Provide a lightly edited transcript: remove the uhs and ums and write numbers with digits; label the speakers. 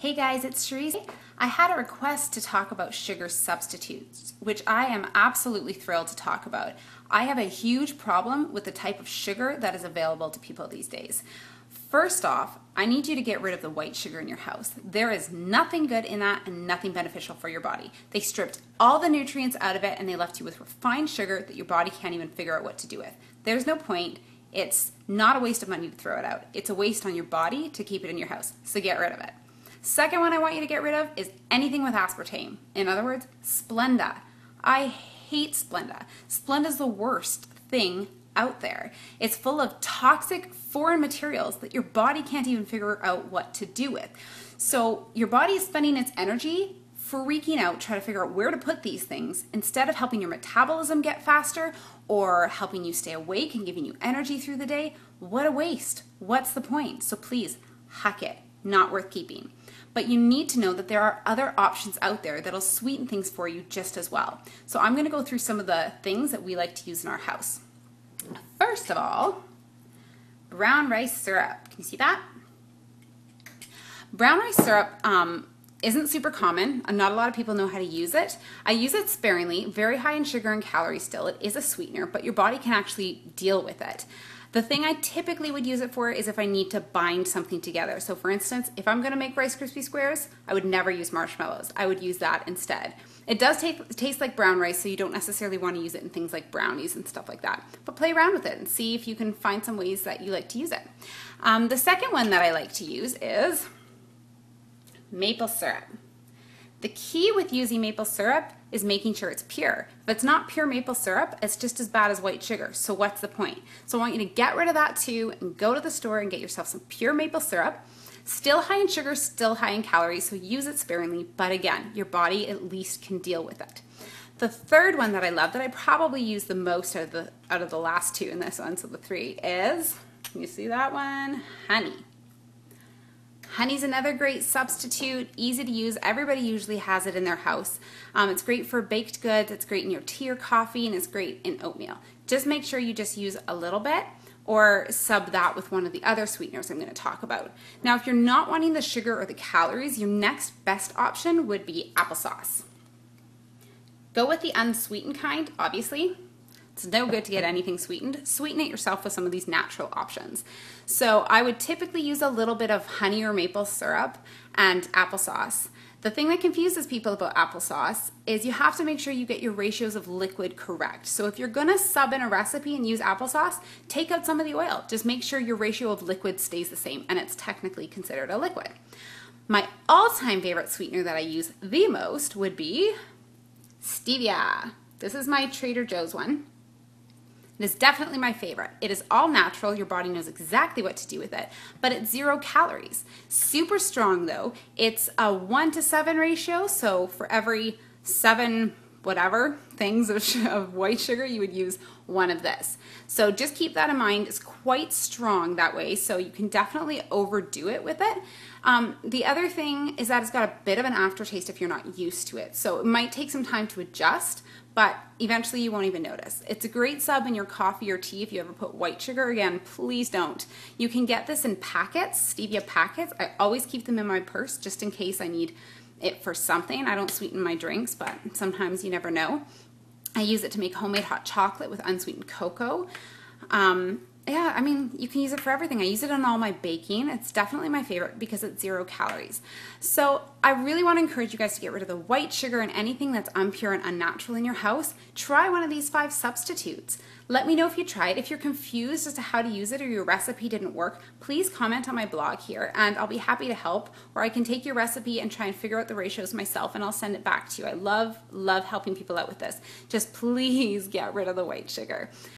Speaker 1: Hey guys, it's Cherise. I had a request to talk about sugar substitutes, which I am absolutely thrilled to talk about. I have a huge problem with the type of sugar that is available to people these days. First off, I need you to get rid of the white sugar in your house. There is nothing good in that and nothing beneficial for your body. They stripped all the nutrients out of it and they left you with refined sugar that your body can't even figure out what to do with. There's no point. It's not a waste of money to throw it out. It's a waste on your body to keep it in your house, so get rid of it. Second one I want you to get rid of is anything with aspartame. In other words, Splenda. I hate Splenda. Splenda is the worst thing out there. It's full of toxic foreign materials that your body can't even figure out what to do with. So your body is spending its energy freaking out trying to figure out where to put these things instead of helping your metabolism get faster or helping you stay awake and giving you energy through the day. What a waste. What's the point? So please, huck it. Not worth keeping. But you need to know that there are other options out there that'll sweeten things for you just as well. So I'm going to go through some of the things that we like to use in our house. First of all, brown rice syrup. Can you see that? Brown rice syrup isn't super common. Not a lot of people know how to use it. I use it sparingly, very high in sugar and calories still. It is a sweetener, but your body can actually deal with it. The thing I typically would use it for is if I need to bind something together. So for instance, if I'm gonna make Rice Krispie squares, I would never use marshmallows. I would use that instead. It does taste like brown rice, so you don't necessarily wanna use it in things like brownies and stuff like that. But play around with it and see if you can find some ways that you like to use it. The second one that I like to use is maple syrup. The key with using maple syrup is making sure it's pure. If it's not pure maple syrup, it's just as bad as white sugar. So what's the point? So I want you to get rid of that too and go to the store and get yourself some pure maple syrup. Still high in sugar, still high in calories, so use it sparingly, but again, your body at least can deal with it. The third one that I love, that I probably use the most out of the last two in this one, so the three, is, can you see that one? Honey. Honey's another great substitute, easy to use. Everybody usually has it in their house. It's great for baked goods, it's great in your tea or coffee, and it's great in oatmeal. Just make sure you just use a little bit or sub that with one of the other sweeteners I'm going to talk about. Now, if you're not wanting the sugar or the calories, your next best option would be applesauce. Go with the unsweetened kind, obviously. It's no good to get anything sweetened. Sweeten it yourself with some of these natural options. So I would typically use a little bit of honey or maple syrup and applesauce. The thing that confuses people about applesauce is you have to make sure you get your ratios of liquid correct. So if you're gonna sub in a recipe and use applesauce, take out some of the oil. Just make sure your ratio of liquid stays the same and it's technically considered a liquid. My all-time favorite sweetener that I use the most would be stevia. This is my Trader Joe's one. It is definitely my favorite. It is all natural. Your body knows exactly what to do with it, but it's 0 calories. Super strong though. It's a 1 to 7 ratio, so for every 7 whatever things of white sugar, you would use 1 of this. So just keep that in mind. It's quite strong that way, so you can definitely overdo it with it. The other thing is that it's got a bit of an aftertaste if you're not used to it. So it might take some time to adjust, but eventually you won't even notice. It's a great sub in your coffee or tea if you ever put white sugar. Again, please don't. You can get this in packets, stevia packets. I always keep them in my purse just in case I need it for something. I don't sweeten my drinks, but sometimes you never know. I use it to make homemade hot chocolate with unsweetened cocoa. Yeah, I mean, you can use it for everything. I use it on all my baking. It's definitely my favorite because it's 0 calories. So I really want to encourage you guys to get rid of the white sugar and anything that's impure and unnatural in your house. Try one of these 5 substitutes. Let me know if you tried. If you're confused as to how to use it or your recipe didn't work, please comment on my blog here and I'll be happy to help, or I can take your recipe and try and figure out the ratios myself and I'll send it back to you. I love helping people out with this. Just please get rid of the white sugar.